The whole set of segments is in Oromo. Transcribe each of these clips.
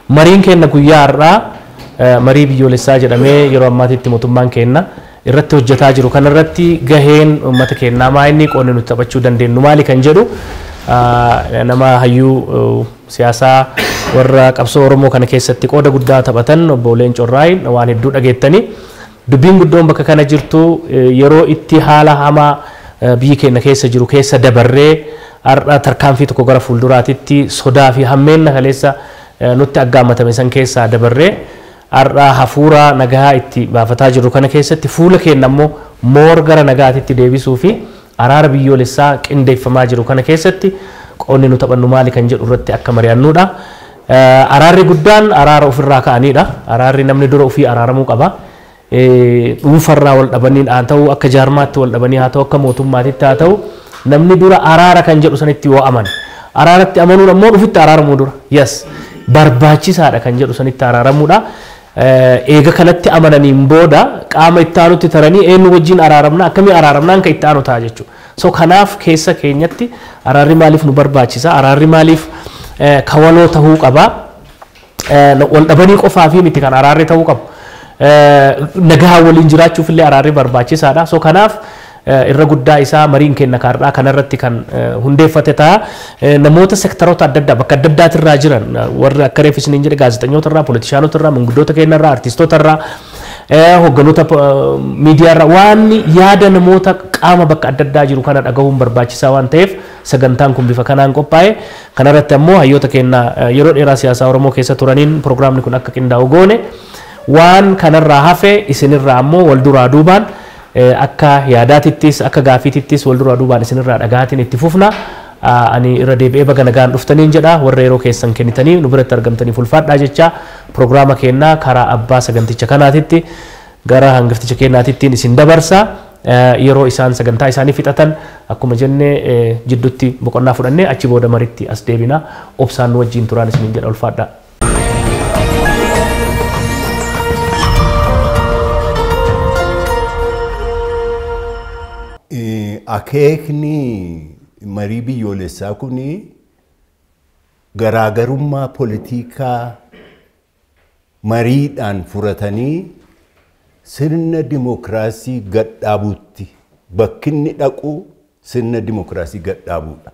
mariin kenna guyyaa har'aa marii biyyoolessaa jedhamee yeroo ammaatitti mootummaan kenna irratti hojjetaa jiru kan irratti gaheen uummata kennaa maayinni qoonni nuti taphachuu dandeenyu maali kan jedhu nama hayyuu siyaasaa warra qabsoo Oromoo kana keessatti qooda guddaa taphatan obbo Leencoo Irraayi waan hedduu dhageettanii dubbiin guddoon bakka kana jirtu yeroo itti haala hamaa biyyi keenya keessa jiru keessa dabarree har'a tarkaanfii tokko gara fuulduraatitti sodaa fi hammeenna kaleessa nutti aggaamatame san keessaa dabarree har'a hafuura nagaa itti baafataa jiru kana keessatti fuula keenya ammoo moor gara nagaatitti deebisuu fi araara biyyoolessaa qindeeffamaa jiru kana keessatti qoonni nu taphannu maali kan jedhu irratti akka mari'annuudha. Araarri guddaan araara ofirraa ka'aniidha. Araarri namni dura ofii araaramuu qaba. Dhuunfarraa wal dhabanii haa ta'u akka jaarmaatti wal dhabanii haa ta'u akka mootummaatitti haa ta'u namni dura araara kan jedhu sanitti yoo aman araaratti amanuun ammoo dhufitti araaramuu dura yes barbaachisaadha kan jedhu sanitti araaramuudha. Eega kanatti amananiin booda qaama itti aanutti taranii eenyu wajjin araaramna akkamii araaramnaan kan itti aanu ta'a jechuudha. So kanaaf keessa keenyatti araarri maaliif nu barbaachisa araarri maaliif kawaloo ta'uu qaba wal dhabanii qofaa fi miti kan araarri ta'uu qabu. Nagaa waliin jiraachuuf illee araarri barbaachisaadha. So kanaaf irra guddaa isaa mariin kenna kaarraa kanarratti kan hundeeffate ta'a. Namoota sektoroota adda addaa bakka adda addaatirraa jiran warri akka reefis ni jedhe gaazexeessitootarraa, poolitisaanotarraa, manguddoota keenyarraa, artiistootarraa, hogganoota miidiyaarraa waan yaada namoota qaama bakka adda addaa jiru kana dhagahuun barbaachisaa waan ta'eef sagantaan kun bifa kanaan qophaa'e. Kanarratti ammoo hayyoota keenya yeroo dheeraa siyaasaa Oromoo keessa turaniin pirogiraamni kun akka qindaa'u goone waan kanarraa hafe isinirraa ammoo wal duraa duubaan akka yaadaatittis akka gaafiitittis wal duraa duubaan isinirraa dhagaatiin itti fufna. Ani irra deebi'ee baga nagaan dhuftaniin jedha warra yeroo keessan kennitanii nu biratti argamtanii ulfaadhaa jecha pirogiraama keenyaa karaa abbaa saganticha kanaatitti gara hangafticha keenyaatittiin isin dabarsa. Yeroo isaan sagantaa isaanii fixatan akkuma jenne jidduutti boqonnaa fudhannee achi booda maritti as deebina obsaan nu wajjin turaan isiniin jedha ulfaadhaa. Akeekni marii biyyoolessaa kuni garaagarummaa poolitikaa mariidhaan furatanii sirna dimokiraasii gadhaabuutti bakkinni dhaqu sirna dimokiraasii gadhaabuudha.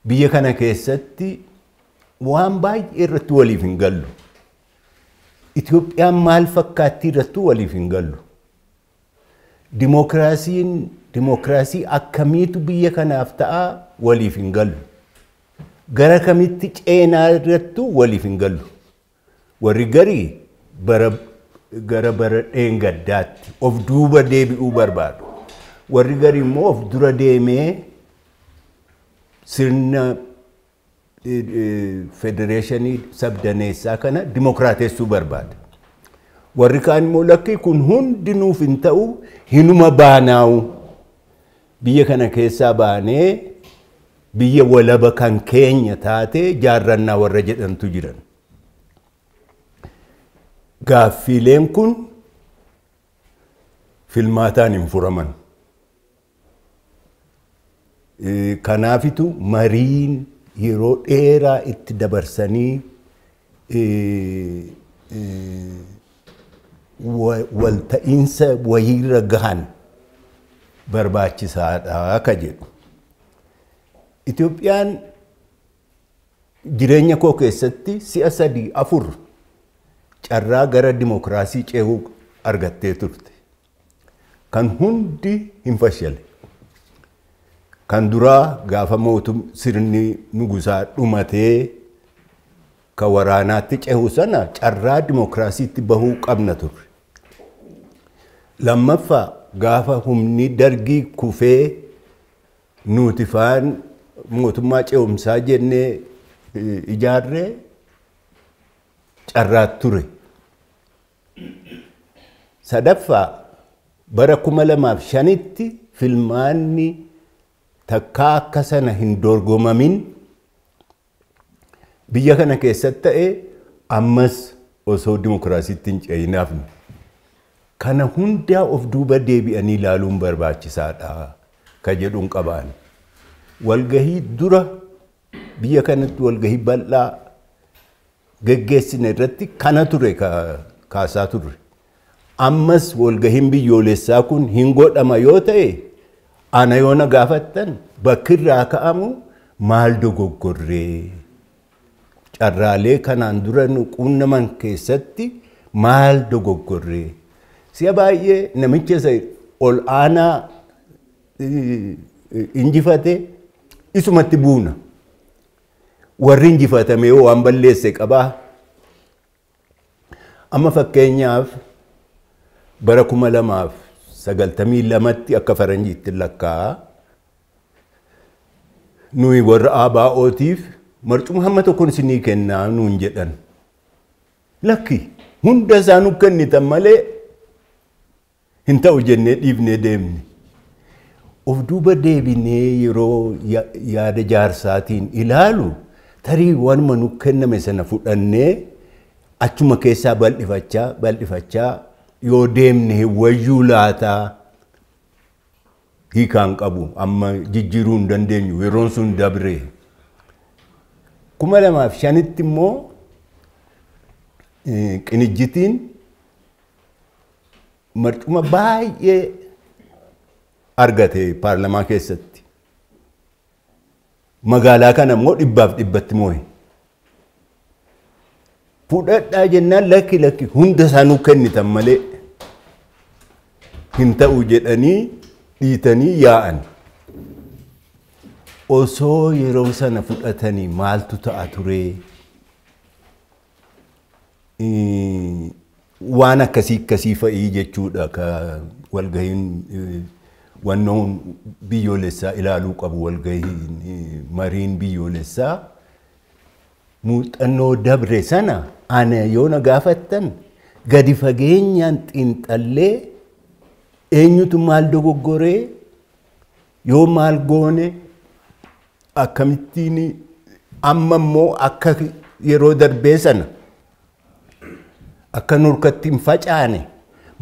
Biyya kana keessatti waan baay'ee irratti waliif hin gallu. Itoophiyaan maal fakkaatti irratti waliif hin gallu. Dimokiraasii akkamiitu biyya kanaaf ta'a waliif hin gallu. Gara kamitti ceenaa irratti waliif hin gallu. Warri garii gara bara dheengaddaatti of duuba deebi'uu barbaadu. Warri garii immoo of dura deemee sirna federeeshinii sabdaneessaa kana dimokiraatessuu barbaada. Warri kaan immoo lakki kun hundinuuf hin ta'u hinuma baanaa'u. Biyya kana keessaa baanee biyya walaba kan keenya taate jaarrannaa warra jedhantu jiran. Gaaffiileen kun filmaataan hin furaman. Kanaafitu mariin yeroo dheeraa itti dabarsanii walta'iinsa wayiirra gahan barbaachisaadha akka jedhu. Itoophiyaan jireenya koo keessatti si'a 3-4 carraa gara dimokiraasii ceehuu argattee turte. Kan hundi hin fashale. Kan duraa gaafa sirni nugusaa dhumatee ka waraanaatti ceehuu sana carraa dimokiraasiitti bahuu qabna turre. Lammaffaa gaafa humni dargii kufee nuti faan mootummaa ce'umsaa jennee ijaarree carraa ture. Sadaffaa bara 2005tti filmaanni takkaa akka sana hin dorgomamin biyya kana keessatti ta'e ammas osoo dimokiraasiitti hin ce'inaafne. Kana hundaa of duuba deebi'anii ilaaluun barbaachisaadha ka jedhuun qabaan. Walgahii dura biyya kanatti walgahii bal'aa geggeessine irratti kana ture kaasaa turre. Ammas walgahiin biyyoolessaa kun hin godhama yoo ta'e ana yoo na gaafattan bakki irraa ka'amu maal dogoggorree carraalee kanaan dura nu qunnaman keessatti maal dogoggorree si'a baay'ee namicha isa ol aanaa injifate isumatti buuna. Warri injifatamee waan balleesse qabaa. Amma fakkeenyaaf bara 2092tti akka faranjiitti lakkaa nuyi warra ABO'tiif marcuma hamma tokkoon isinii kennaa nuun jedhan. Lakki hunda isaa nu kennitan malee hin ta'u jennee dhiifnee deemne. Of duuba deebinee yeroo yaada jaarsaatiin ilaalu tarii wanuma nu kenname sana fudhannee achuma keessaa bal'ifachaa yoo deemne wayyuu laataa hiikaan qabu amma jijjiiruu hin dandeenyu yeroon sun dabre. 2005tti immoo qinijjitiin marcuma baay'ee argate paarlamaa keessatti. Magaalaa kana immoo 100% moo'e. Fudhadhaa jennaan lakki hunda isaanuu kennitan malee hin ta'u jedhanii dhiitanii yaa'an. Osoo yeroo sana fudhatanii maaltu ta'a ture? Waan akkasii fa'ii jechuudha ka walgahiin wannoon biyyoolessaa ilaaluu qabu walgahiin mariin biyyoolessaa. Muuxannoo dabre sana ana yoo na gaafattan gadi fageenyaan xiinxallee eenyutu maal dogoggoree yoo maal goone akkamittiin amma immoo akka yeroo darbee sana akka nurkatti hin facaane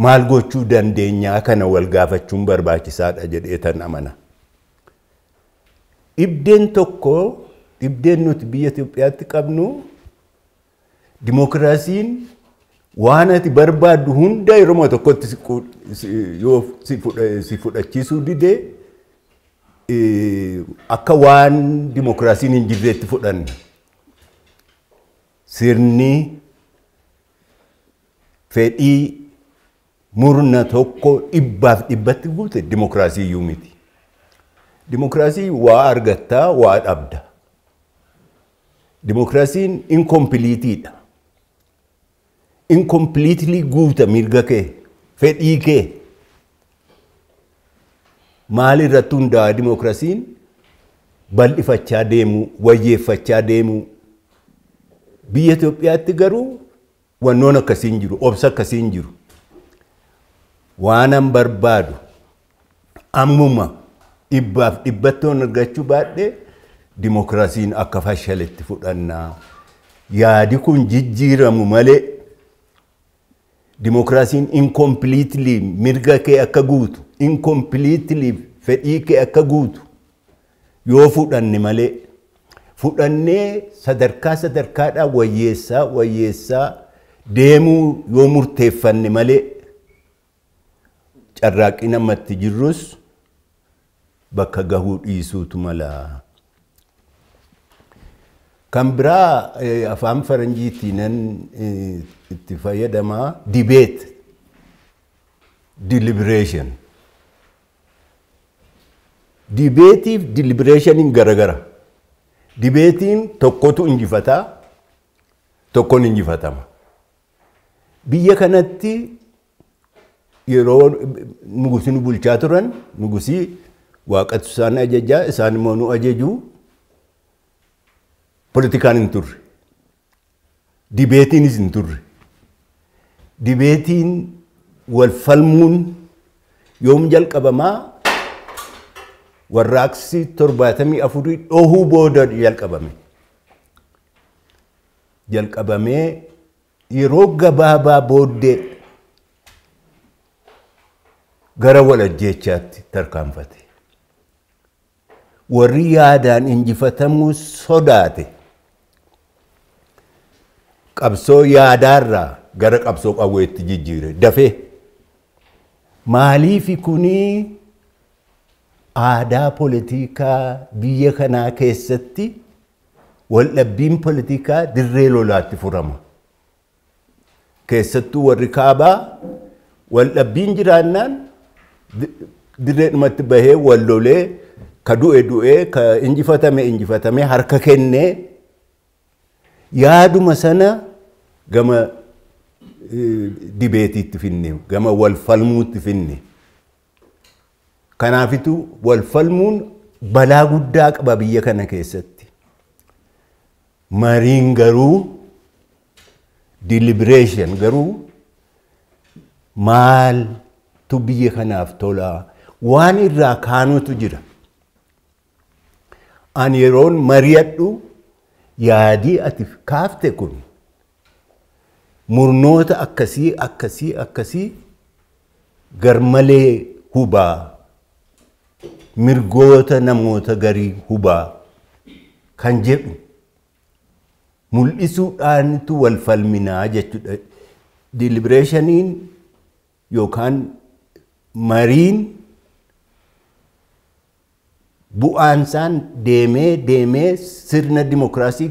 maal gochuu dandeenyaa kana wal gaafachuun barbaachisaadha jedhee tan amana. Dhibdeen nuti biyya Itoophiyaatti qabnu dimookiraasiin waan ati barbaaddu hunda yeroo tokkotti yoo si fudhachiisuu didee akka waan dimookiraasiin hin jirreetti fudhanna. Sirni fedhii murna tokko 100% guute dimookiraasii iyyuu miti. Dimookiraasii waa argattaa waa dhabda. Dimookiraasiin incomplete. Incompletely guuta mirga kee, fedhii kee. Maal irratti hundaa'a dimookiraasiin? Bal'ifachaa deemu, wayyeeffachaa deemu. Biyya Itoophiyaatti garuu wannoon akkasii hin jiru, obsa akkasii hin jiru. Waanan barbaadu ammuma 100% argachuu baadhee dimookiraasiin akka fashaletti fudhannaa. Yaadi kun jijjiiramu malee dimookiraasiin incompletely mirga kee akka guutu, incompletely fedhii kee akka guutu yoo fudhanne malee fudhannee sadarkaadhaan wayyeessaa deemuu yoo murteeffanne malee carraaqqii namatti jirrus bakka gahuu dhiisuutu mala. Kan biraa afaan faranjiitiin itti fayyadamaa debate, deliberation. Debateef deliberationin garagara. Debatiin tokkotu injifataa, tokkoon injifatama. Biyya kanatti yeroo nugusi nu bulchaa turan, nugusi waaqatu isaan ajajaa, isaan immoo nu ajajuu. Politikaan hin turre. Dibeetiinis hin turre. Dibeetiin wal falmuun yoom jalqabamaa warraaqsi 74 dhohuu booda jalqabame. Jalqabamee yeroo gabaabaa booddee gara wal ajjeechaatti tarkaanfate. Warri yaadaan injifatamuu sodaate. qabsoo yaadaarraa gara qabsoo qawweetti jijjiire dafee. Maaliif kunii aadaa poolitikaa biyya kanaa keessatti waldhabbiin poolitikaa dirree lolaatti furama. Keessattuu warri kaabaa waldhabbiin jiraannaan dirreedhumatti bahee wal lolee ka du'e ka injifatame harka kennee yaaduma sana gama dibeetiitti finne gama wal falmuutti finne. Kanaafitu wal falmuun balaa guddaa qaba biyya kana keessatti. Mariin garuu deliberation garuu maaltu biyya kanaaf tola waan irraa kaanutu jira. Ani yeroon mari'adhu yaadii ati kaafte kun murnoota akkasii garmalee hubaa mirgoota namoota garii hubaa kan jedhu mul'isuudhaanitu wal falminaa jechuudha. Deliberationiin yookaan mariin bu'aansaan deemee sirna dimokiraasii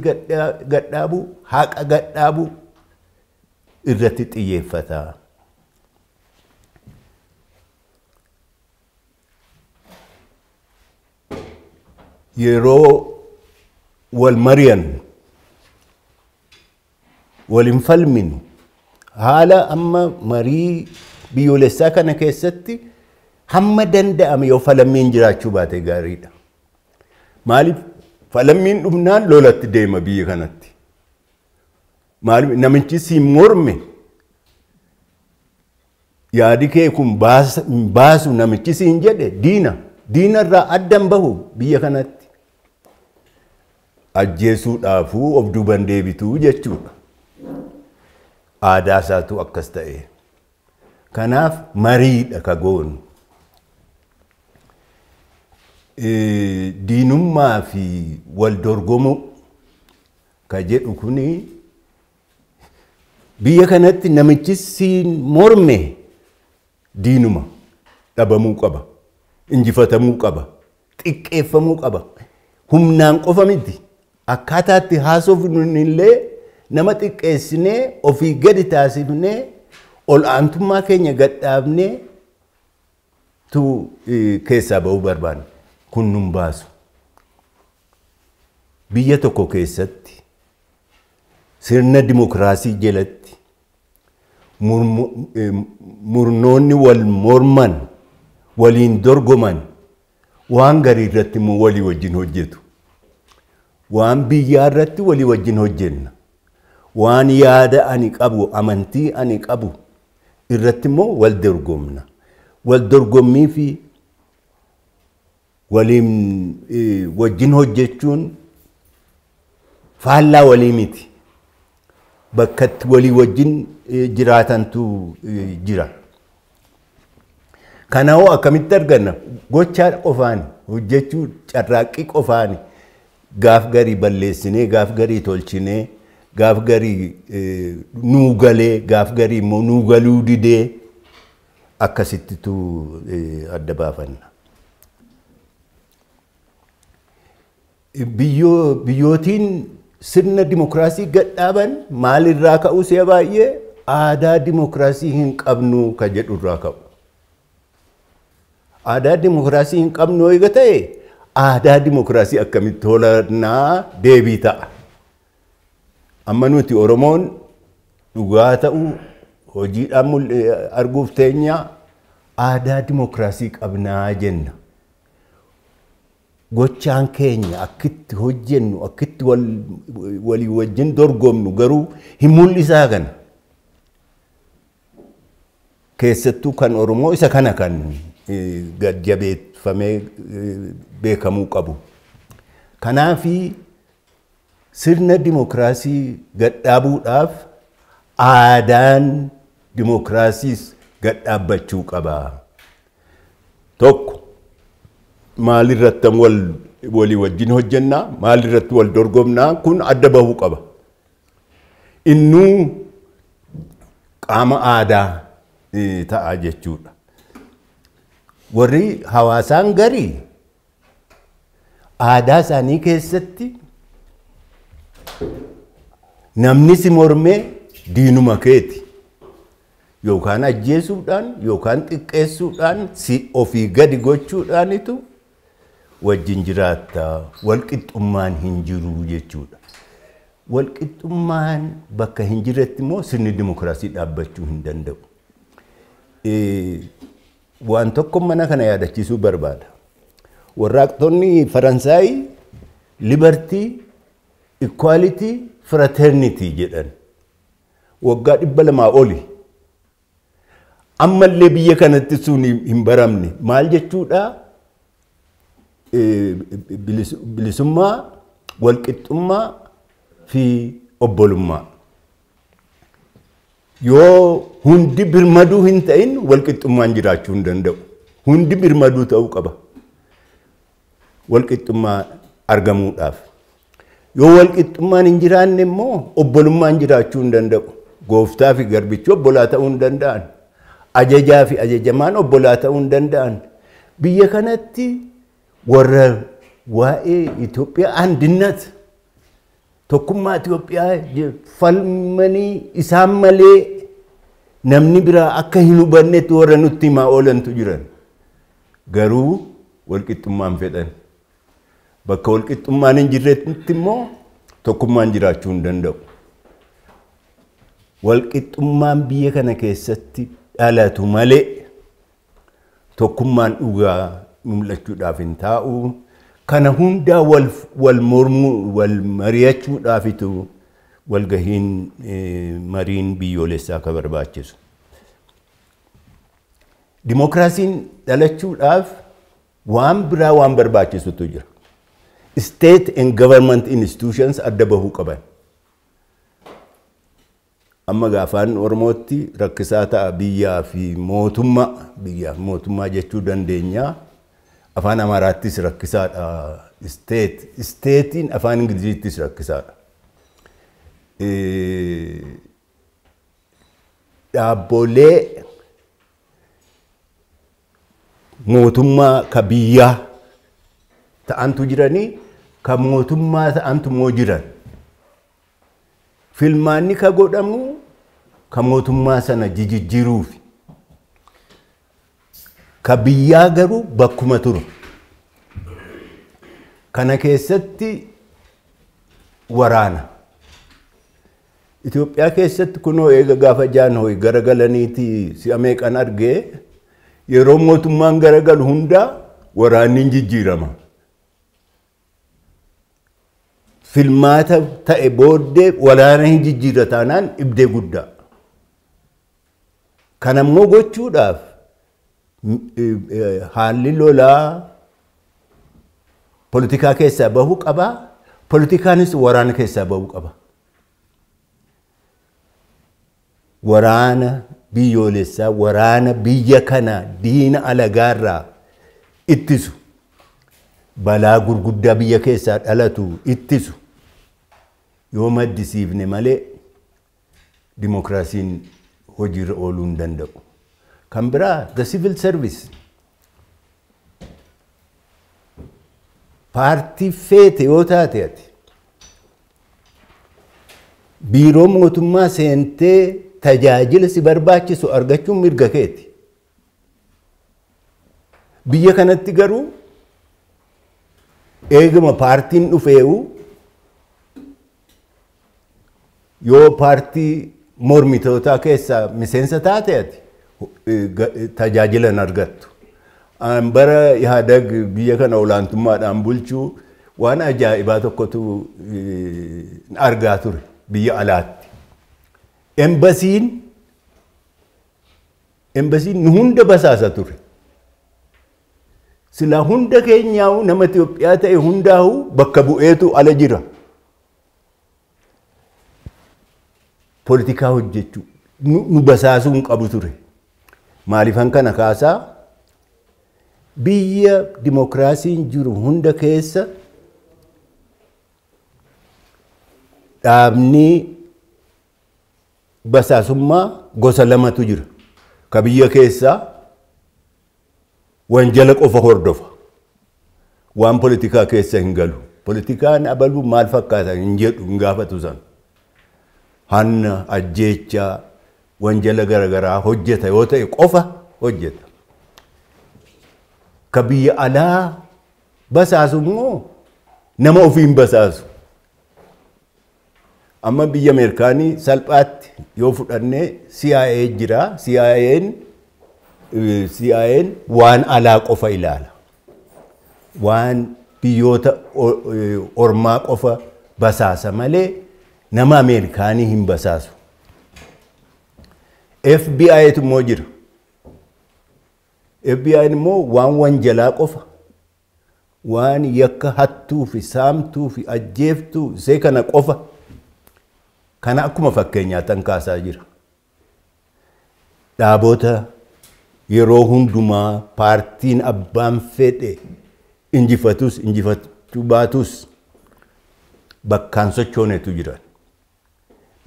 gadhaabu haqa gadhaabu irratti xiyyeeffata. Yeroo wal mari'an waliin falminu haala amma marii biyyoolessaa kana keessatti hamma danda'ame yoo falammiin jiraachuu baate gaariidha. Maaliif falammiin dhumnaan lolatti deema biyya kanatti. Maaliif namichi siin morme yaadi kee kun baasu namichi siin jedhe diinarraa addan bahu biyya kanatti. Ajjeesuudhaafuu of duuban deebituu jechuudha. Aadaa isaatu akkas ta'e. Kanaaf mariidha ka goonu. Diinummaa fi wal dorgomuu ka jedhu kuni biyya kanatti namichi siin morme diinuma dhabamuu qaba. Injifatamuu qaba. Xiqqeeffamuu qaba. Humnaan qofa miti. Akkaataatti haasofnu illee nama xiqqeessinee ofii gadi taasifnee ol aantummaa keenya gadhaabnee tu keessaa bahuu barbaanna. Kun nun baasu. Biyya tokko keessatti sirna dimokiraasii jalatti murnoonni wal morman waliin dorgoman waan garii irratti immoo walii wajjin hojjetu. Waan biyyaa irratti walii wajjin hojjenna. Waan yaada ani qabu amantii ani qabu irratti immoo wal dorgomna. Wal dorgommii fi waliin wajjin hojjechuun faallaa walii miti. Bakkatti walii wajjin jiraatantu jira. Kanaafuu akkamitti arganna? Gochaa qofaan hojjechuu carraaqqii qofaani. Gaaf garii balleessinee, gaaf garii tolchinee, gaaf garii nuu galee, gaaf garii immoo nuu galuu didee akkasittitu adda baafanna. Biyyootiin sirna dimokiraasii gadhaaban maalirraa ka'u si'a baay'ee aadaa dimokiraasii hin qabnu ka jedhurraa ka'u. Aadaa dimokiraasii hin qabnu eega ta'e aadaa dimokiraasii akkamitti tolanaa deebii ta'a. Amma nuti Oromoon dhugaa ta'u hojiidhaan arguuf teenya aadaa dimokiraasii qabnaa jenna. Gochaan keenya akkitti hojjennu akkitti walii wajjin dorgomnu garuu hin mul'isaa kana. Keessattuu kan Oromoo isa kana kan gad-jabeeffamee beekamuu qabu. Kanaafi sirna dimokiraasii gadhaabuudhaaf aadaan dimokiraasiis gadhaabbachuu qaba. Tokko maalirratti walii wajjin hojjennaa, maalirratti wal dorgomnaa kun adda bahuu qaba. innuu qaama aadaa ta'a jechuudha. Warri hawaasaan garii aadaa isaanii keessatti namni si mormee diinuma keeti yookaan ajjeesuudhaan yookaan xiqqeessuudhaan si ofii gadi gochuudhaanitu wajjin jiraatta. Walqixxummaan hin jiru jechuudha. Walqixxummaan bakka hin jirretti immoo sirni dimokiraasii dhaabbachuu hin danda'u. Waan tokko mana kana yaadachiisuu barbaada. Warraaqtoonni Faransaay liberty, equality, fraternity jedhan waggaa 200 oli. Ammallee biyya kanatti sun hin baramne. Maal jechuudha? Bilisummaa, walqixxummaa fi obbolummaa. Yoo hundi birmaduu hin ta'in walqixxummaan jiraachuu hin danda'u. Hundi birmaduu ta'uu qaba walqixxummaa argamuudhaaf. Yoo walqixxummaan hin jiraanne immoo obbolummaan jiraachuu hin danda'u. Gooftaa fi garbichi obbolaa ta'uu hin danda'an. Ajajaa fi ajajamaan obbolaa ta'uu hin danda'an. Biyya kanatti warra waa'ee Itoophiyaa andinnat tokkummaa Itoophiyaa falmanii isaan malee namni biraa akka hin hubannetti warra nutti himaa oolantu jiran. Garuu walqixxummaan fedhan. Bakka walqixxummaan hin jirretti immoo tokkummaan jiraachuu hin danda'u. Walqixxummaan biyya kana keessatti dhalatu malee tokkummaan dhugaa mul'achuudhaaf hin taa'u. Kana hundaa wal mormuu wal mari'achuudhaafitu walgahiin mariin biyyoolessaa ka barbaachisu. Dimokiraasiin dhalachuudhaaf waan biraa waan barbaachisutu jira. State and government institutions adda bahuu qaban. Amma afaan Oromootti rakkisaa ta'a biyyaa fi mootummaa. Biyyaa mootummaa jechuu dandeenya. Afaan Amaaraattis rakkisaadha. Statein afaan Ingiliziittis rakkisaadha. Dhaabbolee mootummaa ka biyyaa ta'antu jiranii ka mootummaa ta'antu moo jiran. Filmaanni ka godhamu ka mootummaa sana jijjiiruuf. Ka biyyaa garuu bakkuma turu. Kana keessatti waraana. Itoophiyaa keessatti kunoo eega gaafa jaanhoy garagalaniiti si'a meeqan argee yeroo mootummaan garagalu hundaa waraanni jijjiirama. Filmaata ta'e booddee waraana hin jijjiirataanaan ibdee guddaa. Kanammoo gochuudhaaf haalli lolaa politikaa keessaa bahuu qaba. Politikaanis waraana keessaa bahuu qaba. Waraana biyyoolessaa, waraana biyya kana diina alagaarraa ittisu, balaa gurguddaa biyya keessaa dhalatu ittisu yoo maddisiifne malee dimokiraasiin hojiirra ooluu hin danda'u. Kan biraa the civil service. Paartii feete yoo taate ati biiroo mootummaa seentee tajaajila si barbaachisu argachuun mirga keeti. Biyya kanatti garuu eeguma paartiin dhufeewu yoo paartii mormitootaa keessaa miseensa taate ati tajaajila hin argattu. Bara Ihaadag biyya kana olaantummaadhaan bulchuu waan ajaa'ibaa tokkotu argaa ture biyya alaatti. Embasiin nu hunda basaasa ture. Sila hunda keenyaa'u nama Itoophiyaa ta'e hundaa'u bakka bu'eetu ala jira. Politikaa hojjechuu nu basaasuu hin qabu ture. Maaliifan kana kaasaa biyya dimokiraasiin jiru hunda keessa dhaabni basaasummaa gosa lamatu jira. Ka biyya keessaa wanjala qofa hordofa. Waan politikaa keessa hin galu. Politikaan abaluu maal fakkaata hin jedhu hin gaafatu san. Hanna ajjeechaa wanjala garagaraa hojjeta yoo ta'e qofa hojjeta. Ka biyya alaa basaasu immoo nama ofiin basaasu. Amma biyya Ameerikaanii salphaatti yoo fudhannee CIA jira. CIA'n waan alaa qofa ilaala. Waan biyyoota ormaa qofa basaasa malee nama Ameerikaanii hin basaasu. FBI'tu immoo jira. FBI'n immoo waan wanjalaa qofa. Waan yakka hattuu fi saamtuu fi ajjeeftuu isee kana qofa. Kana akkuma fakkeenyaatti kaasaa jira. Dhaabota yeroo hundumaa paartiin abbaan fedhe injifatus injifachuu baatus bakkaan sochoonetu jiran.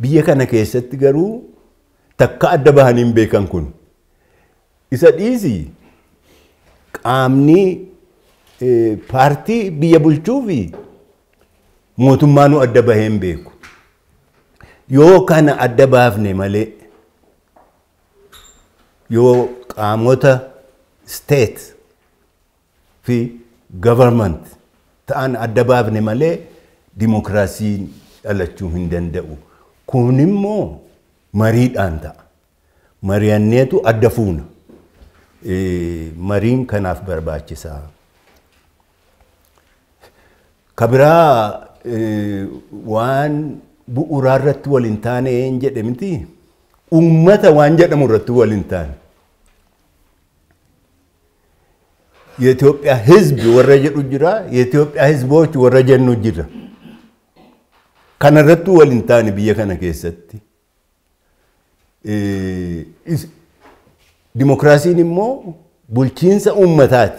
Biyya kana keessatti garuu takka adda bahanii hin beekan kun. Isa dhiisi qaamni paartii biyya bulchuu fi mootummaanu adda bahee hin beeku. Yoo kana adda baafne malee yoo qaamota state fi government ta'an adda baafne malee dimokiraasiin dhalachuu hin danda'u. Kun immoo mariidhaan ta'a. Mari'anneetu adda fuuna. Mariin kanaaf barbaachisaa. Kabiraa waan bu'uuraa irratti wal hin taane een jedhe miti. Uummata waan jedhamu irratti wal hin taane. የኢትዮጵያ ህዝብ ወረጀዱ ጅራ የኢትዮጵያ ህዝቦች ወረጀኑ ጅራ ከነረቱ ወልንታን ብየ ከነ ከሰቲ ዲሞክራሲን ሞ ቡልቺንሰ ኡመታት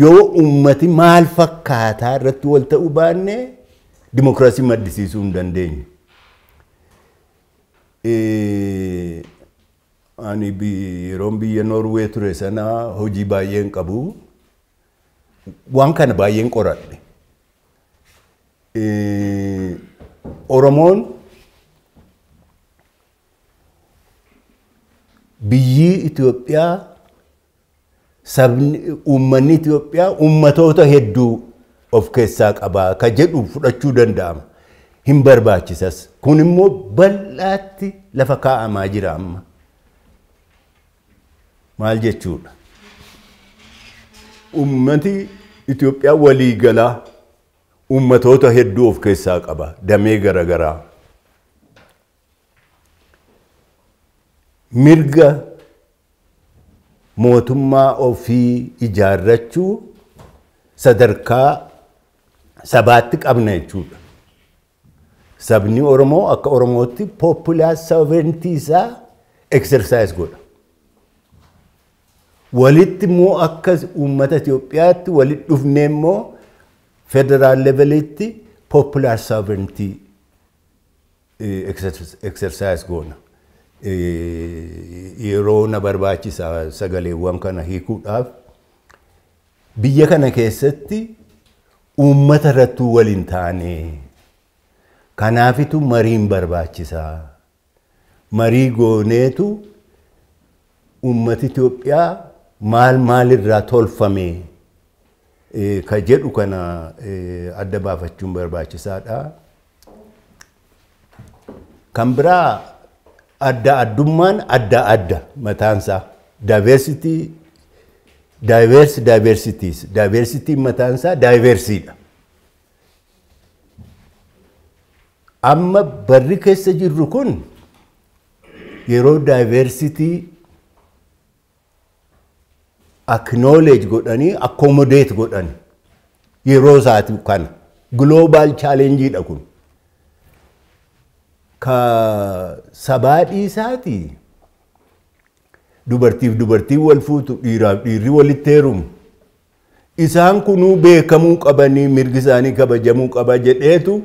ዮ ኡመቲ ማል ፈካታ ረቱ ወልተኡ ባኔ ዲሞክራሲ መድሲሱ እንደንደኝ Ani rombi Norway ture sana hoji baay'een qabu waan kana baay'een qoradhe. Oromoon biyyi Itoophiyaa sabni uummanni Itoophiyaa uummatoota hedduu of keessaa qaba ka jedhu fudhachuu danda'ama. Hin barbaachisas. Kun immoo bal'aatti lafa kaa'amaa jira amma. Maal jechuudha. Uummati Itoophiyaa walii galaa uummatoota hedduu of keessaa qaba. Damee garagaraa. Mirga mootummaa ofii ijaarrachuu sadarkaa sabaatti qabna jechuudha. Sabni Oromoo akka Oromootti popular sovereignty isaa exercise godha. Walitti immoo akka uummata Itoophiyaatti walitti dhufnee immoo federal levelitti popular sovereignty exercise goona. Yeroo na barbaachisa sagaleewwan kana hiikuudhaaf biyya kana keessatti uummata irrattuu waliin taane. Kanaafitu mariin barbaachisaa. Marii gooneetu uummati Itoophiyaa maal irraa tolfame ka jedhu kana adda baafachuun barbaachisaadha. Kan biraa addummaan adda mataansaa diversity mataansaa diversiidha. Amma barri keessa jirru kun yeroo diversity acknowledge godhanii accommodate godhani yeroo isaati kana global challenge dha kun ka sabaadhii isaati dubartii wal fuutu dhiirri walitti heerumu isaan kunuu beekamuu qabanii mirgi isaanii kabajamuu qaba jedheetu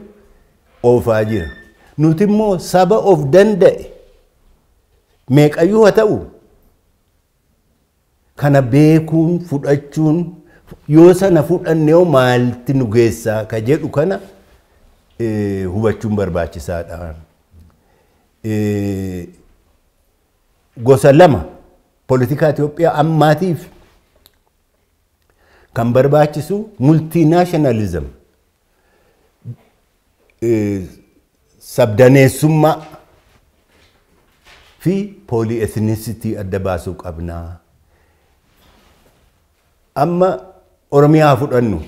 oofaa jira. nuti immoo saba of danda'e meeqayyuu haa ta'u kana beekuun fudhachuun yoo sana fudhannee maalti nu geessaa ka jedhu kana hubachuun barbaachisaadha. Gosa lama politika Itoophiyaa ammaatiif kan barbaachisu multinationalism sabdaneessummaa fi polyethnicity adda baasuu qabna. Amma Oromiyaa fudhannu.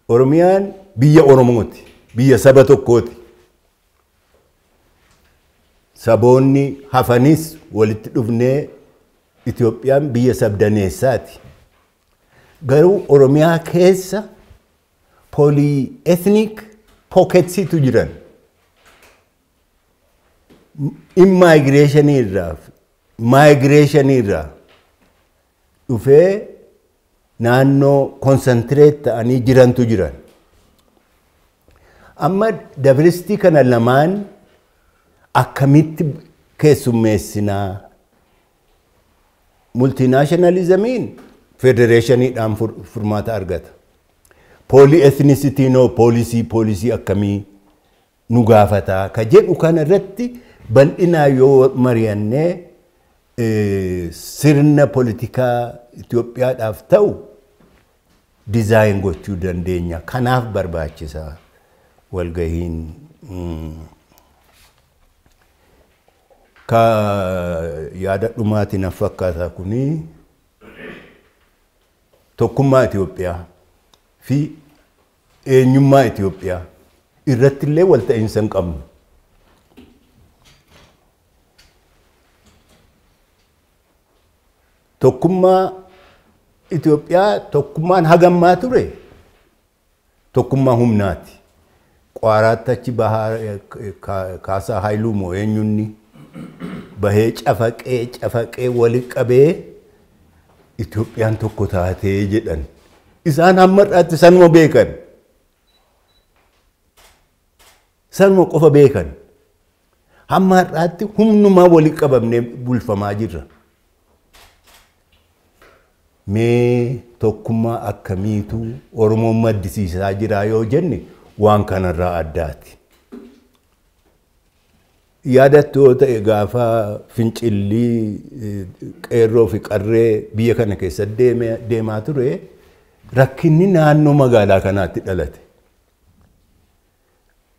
Oromiyaan biyya Oromooti, biyya saba tokkooti. Saboonni hafanis walitti dhufnee Itoophiyaan biyya sabdaneessaati. Garuu Oromiyaa keessa polyethnic pocketsitu jiran. Migration irraa dhufee naannoo concentrate ta'anii jirantu jiran. Amma diversity kana lamaan akkamitti keessummeessinaa? Multinationalismiin federationiidhaan furmaata argata. Polyethnicity no policy akkamii nu gaafataa ka jedhu kana irratti bal'inaa yoo mari'annee sirna politikaa Itoophiyaadhaaf ta'u design gochuu dandeenya. Kanaaf barbaachisaa walgahiin ka yaada dhumaati na fakkaata kuni tokkummaa Itoophiyaa fi eenyummaa Itoophiyaa irratti illee wal ta'iinsa hin qabnu. Tokkummaa Itoophiyaa tokkummaan hagammaa ture tokkummaa humnaati. Qaaraatti achi Kaasaa Haayiluu moo eenyunni bahee cafaqee walitti qabee Itoophiyaan tokko taatee jedhan. Isaan hammadhaatti sanuma beekan. Sanuma qofa beekan. Hammadhaatti humnumaa walitti qabamnee bulfamaa jirra. Mee tokkummaa akkamiitu Oromoon maddisiisaa jira yoo jenne waan kanarraa addaati. Yaadattu yoo ta'e gaafa fincillii qeerroo fi qarree biyya kana keessa deemaa ture rakkinni naannoo magaalaa kanaatti dhalate.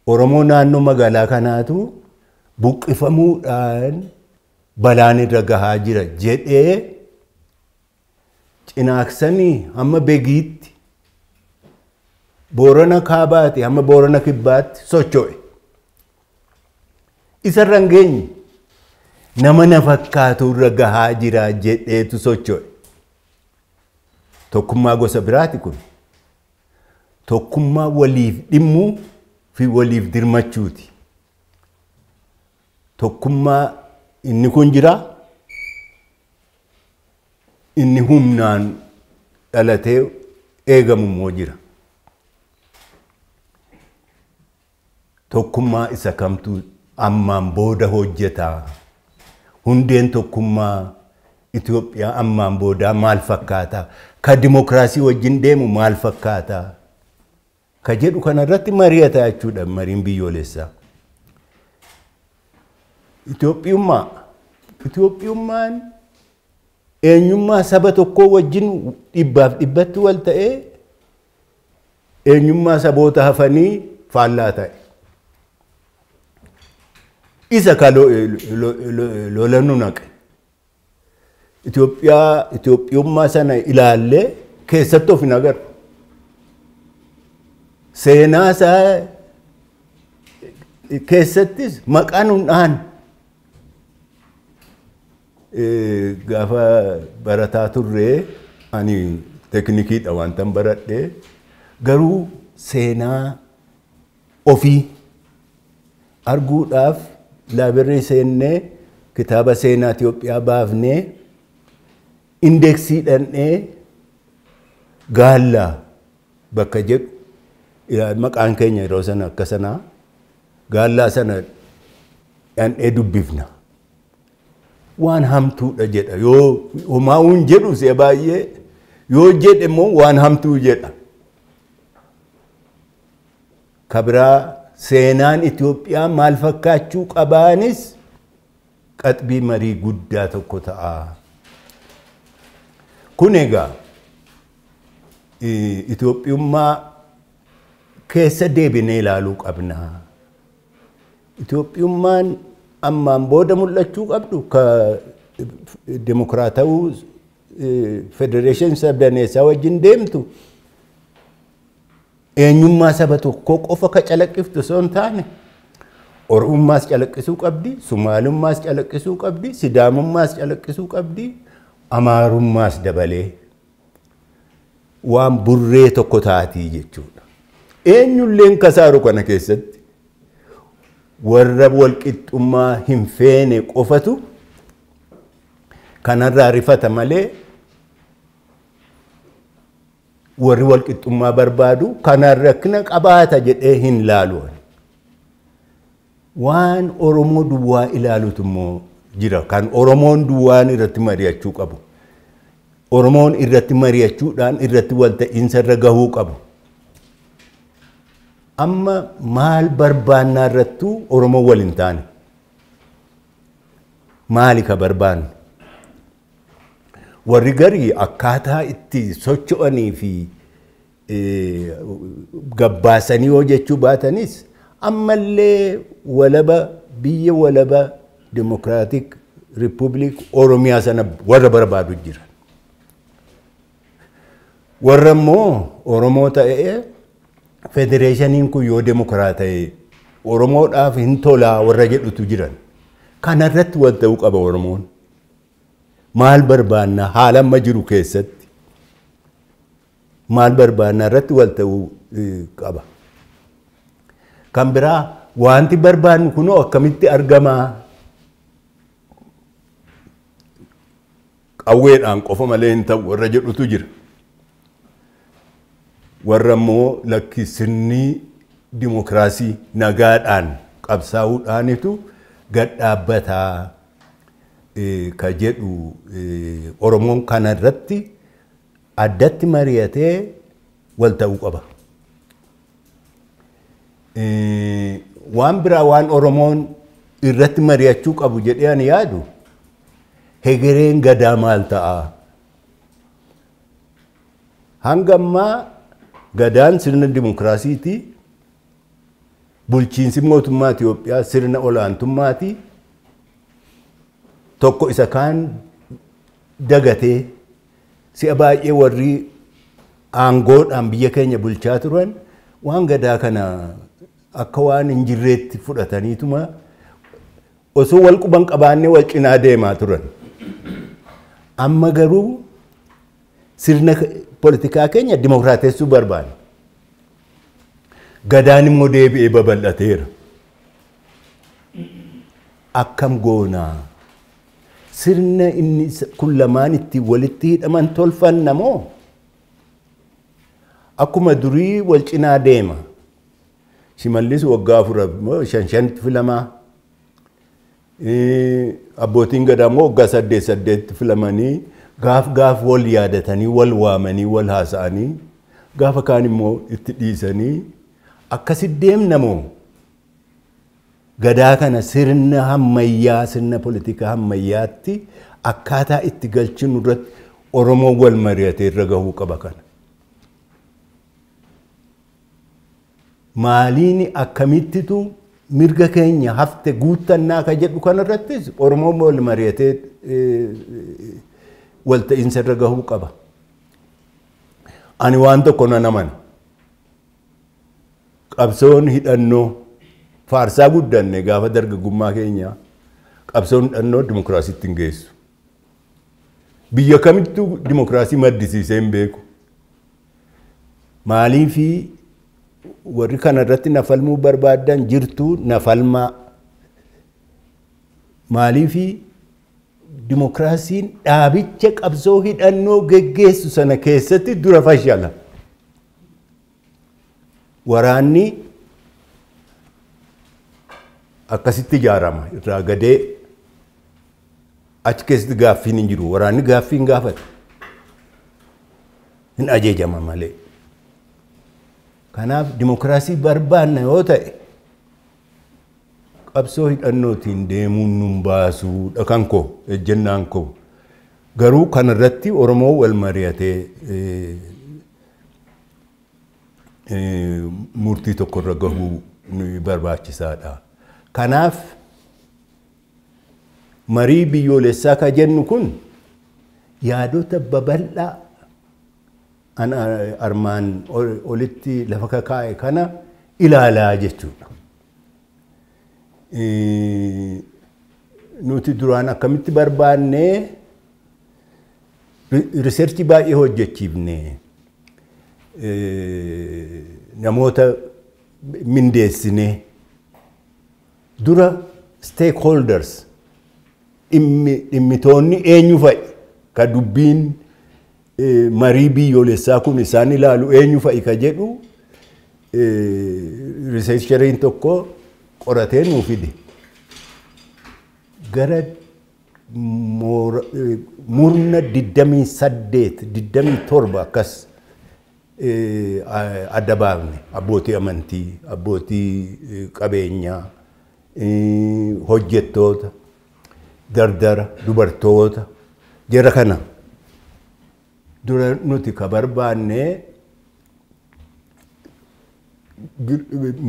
Oromoo naannoo magaalaa kanaatu buqqifamuudhaan balaan irra gahaa jira jedhee cinaaksanii hamma beegiitti Boorana kaabaati hamma Boorana kibbaatti socho'e. Isarra hin geenye nama na fakkaatu irra gahaa jira jedheetu socho'e. Tokkummaa gosa biraati kun. Tokkummaa waliif dhimmuu fi waliif dirmachuuti. Tokkummaa inni kun jira. Inni humnaan dhalatee eegamu immoo jira. Tokkummaa isa kamtu ammaan booda hojjetaa? Hundeen tokkummaa Itoophiyaa ammaan booda maal fakkaata? Ka dimokiraasii wajjin deemu maal fakkaata? Ka jedhu kana irratti mari'ataa jechuudha mariin biyyoolessaa. Itoophiyummaan eenyummaa saba tokkoo wajjin dhibbaaf dhibbatti wal ta'ee eenyummaa saboota hafanii faallaa ta'e. Isa ka lolannu naqe. Itoophiyummaa sana ilaallee keessatti of hin agarru. Seenaa isaa keessattis maqaan hundaan gaafa barataa turree ani teknikiidha wantan baradhee garuu seenaa ofii arguudhaaf laabirii seennee kitaaba seenaa Itoophiyaa baafnee indeksii dhandhee gaallaa bakka jedhu maqaan keenya yeroo sana akka sanaa gaallaa sana dhandhee dubbifna. Waan hamtuudha jedha. Yoo homaa'uun jedhu see baay'ee yoo jedhe immoo waan hamtuu jedha. Kabiraa seenaan Itoophiyaa maal fakkaachuu qabaanis qaxbii marii guddaa tokko ta'a. Kun egaa Itoophiyummaa keessa deebinee ilaaluu qabna. Itoophiyummaan ammaan booda mul'achuu qabdu ka dimokiraatawuu federeeshinii sabdaneessaa wajjin deemtu eenyummaa saba tokkoo qofa ka calaqqiftu osoo hin taane Oromummaas calaqqisuu qabdi, Sumaalummaas calaqqisuu qabdi, Sidaamummaas calaqqisuu qabdi, Amaarummaas dabalee waan burree tokko taatii jechuudha. Eenyulleen kasaaru kana keessatti warra walqixxummaa hin feene qofatu kanarraa rifata malee warri walqixxummaa barbaadu kanaan rakkina qabaata jedhee hin laalu. Waan Oromoo duwwaa ilaalutu immoo jira. Kan Oromoon duwwaan irratti mari'achuu qabu. Oromoon irratti mari'achuudhaan irratti walta'iinsa irra gahuu qabu. Amma maal barbaannaa irrattuu Oromoo wal hin taane. Maali ka barbaannu? Warri garii akkaataa itti socho'anii fi gabbaasanii yoo jechuu baatanis ammallee walaba biyya walaba Democratic Republic Oromiyaa sana warra barbaadu jira. Warra immoo Oromoo ta'ee federeeshiniin kun yoo demokiraata'e Oromoodhaaf hin tolaa warra jedhutu jiran. Kana irratti wal ta'uu qaba Oromoon. Maal barbaanna haala amma jiru keessatti maal barbaanna irratti wal ta'uu qaba. Kan biraa wanti barbaannu kunoo akkamitti argamaa? Qawweedhaan qofa malee hin ta'u warra jedhutu jira. Warra immoo lakki sirni dimokiraasii nagaadhaan qabsaa'uudhaanitu gad dhaabbataa ka jedhu Oromoon kana irratti addatti mari'atee wal ta'uu qaba. Waan biraa waan Oromoon irratti mari'achuu qabu jedhee ani yaadu hegereen gadaa maal ta'a? Hanga ammaa gadaan sirna dimokiraasiiti. Bulchiinsi mootummaa Itoophiyaa sirna olaantummaati. Tokko isa kaan dagatee si'a baay'ee warri aangoodhaan biyya keenya bulchaa turan waan gadaa kana akka waan hin jirreetti fudhataniituma osoo wal quban qabaannee wal cinaa deemaa turan. Amma garuu sirna politikaa keenya dimokiraatessuu barbaada. Gadaan immoo deebi'ee babal'ateera. Akkam goonaa? Sirna inni kun lamaan itti walitti hidhaman tolfanna moo? Akkuma durii wal cinaa deema. Shimallis waggaa 4 filamaa. Abbootiin gadaa immoo waggaa 8 filamanii gaaf wal yaadatanii wal waamanii wal haasa'anii gaafa kaan immoo itti dhiisanii akkasitti deemna moo? Gadaa kana sirna hammayyaa sirna politikaa hammayyaatti akkaataa itti galchinu irratti Oromoo wal mari'atee irra gahuu qaba kana. Maaliin akkamittitu mirga keenya hafte guuttannaa ka jedhu kana irrattis Oromoo wal mari'atee wal ta'iinsa irra gahuu qaba. Ani waan tokko nan amana. Qabsoon hidhannoo faarsaa guddanne gaafa dargaggummaa keenya qabsoon hidhannoo dimokiraasiitti hin geessu. Biyya kamittuu dimokiraasii maddisiisee hin beeku. Maaliifi warri kana irratti nafalmuu barbaadan jirtu nafalmaa. Maaliifi dimokiraasiin dhaabicha qabsoo hidhannoo geggeessu sana keessatti dura fashala. Waraanni akkasitti ijaarama irraa gadee achi keessatti gaaffiin hin jiru. Waraanni gaaffii hin gaafatu. Hin ajajama malee. Kanaaf dimokiraasii barbaanna yoo ta'e qabsoo hidhannootiin deemuun nun baasuu kan koo ejjennaan koo. Garuu kanarratti Oromoo wal mari'atee murtii tokkorra gahuu barbaachisaadha. Kanaaf marii biyyoolessaa ka jennu kun yaadota babal'aa ana armaan olitti lafa kakaa'e kana ilaalaa jechuudha. Nuti duraan akkamitti barbaannee riserchii baay'ee hojjechiifne namoota mindeessine dura stakeholders dhimmitoonni eenyu fa'i ka dubbiin marii biyyoolessaa kun isaan ilaalu eenyu fa'i ka jedhu riseercheriin tokko qoratee nuu fide. Gara murna 27 akkas adda baafne abbootii amantii, abbootii qabeenyaa, hojjettoota, dardara, dubartoota jara kana dura nuti ka barbaanne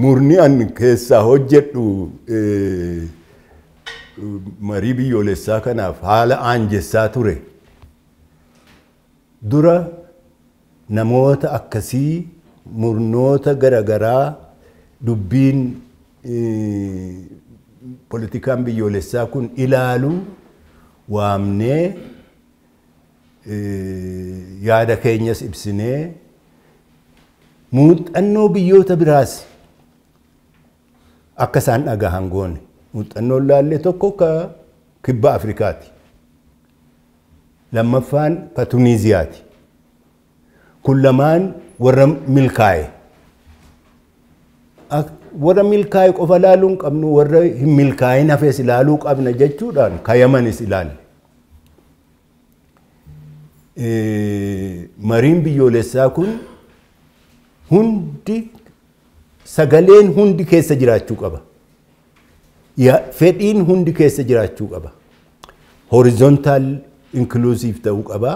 murni an keessaa hojjedhu marii biyyoolessaa kanaaf haala aanjessaa ture. Dura namoota akkasii murnoota garagaraa dubbiin politikaan biyyoolessaa kun ilaalu waamnee yaada keenyas ibsinee muuxannoo biyyoota biraas akka isaan dhagahan goone. Muuxannoon laallee tokko ka kibba Afrikaati. Lammaffaan ka Tuniiziyaati. Kun lamaan warra milkaa'e. Warra milkaa'e qofa ilaaluu hin qabnu, warra hin milkaa'in hafes ilaaluu qabna jechuudhaan ka Yamanis ilaalle. Mariin biyyoolessaa kun hundi sagaleen hundi keessa jiraachuu qaba. Fedhiin hundi keessa jiraachuu qaba. Horizontal inclusive ta'uu qaba.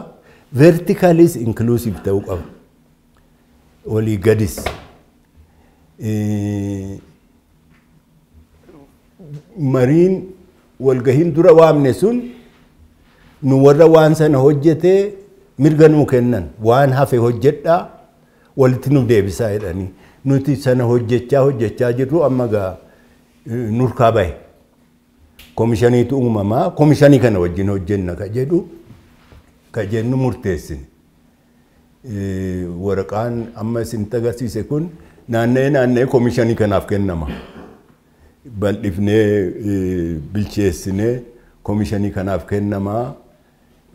Verticalis inclusive ta'uu qaba. Olii gadis. Mariin walgahiin dura waamne sun nu warra waan sana hojjetee mirga nuu kennan. Waan hafe hojjedhaa walitti nu deebisaa jedhanii. Nuti sana hojjechaa jirru amma gaa nurkaa bahe. Komishaniitu uumamaa. Komishanii kana wajjin hojjenna ka jennu murteessine. Waraqaan amma isin agarsiise kun naanna'ee komishanii kanaaf kennama. Bal'ifnee bilcheessinee komishanii kanaaf kennama.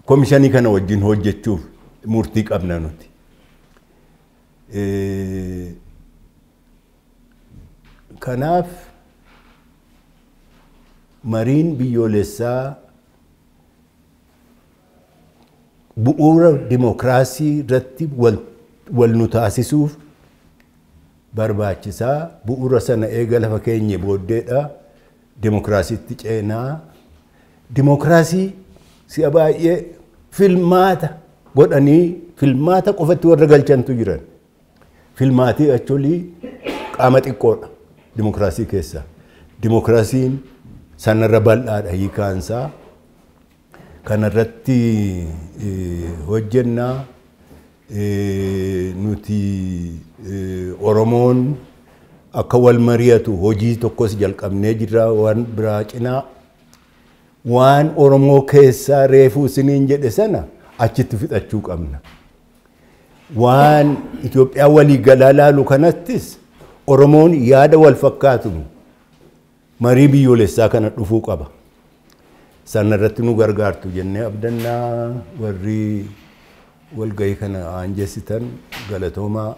Komishanii kana wajjin hojjechuuf murtii qabna nuti. Kanaaf mariin biyyoolessaa bu'uura dimokiraasii irratti wal nu taasisuuf barbaachisaa. Bu'uura sana eega lafa keenye booddeedha dimokiraasiitti ceenaa. Dimokiraasii si'a baay'ee filmaata godhanii filmaata qofatti warra galchantu jiran. Filmaatii actually qaama xiqqoodha dimokiraasii keessa. Dimokiraasiin sanarra bal'aadha hiikaansaa. Kanarratti hojjennaa. Nuti Oromoon akka wal mari'atu hojii tokkos jalqabnee jirra. Waan biraa cinaa waan Oromoo keessaa reefuu isiniin jedhe sana achitti fixachuu qabna. Waan Itoophiyaa walii galaa laalu kanattis Oromoon yaada wal fakkaatu marii biyyoolessaa kana dhufuu qaba. Sanarratti nu gargaartu jennee abdannaa. Warri walgahii kana aanjessitan galatoomaa.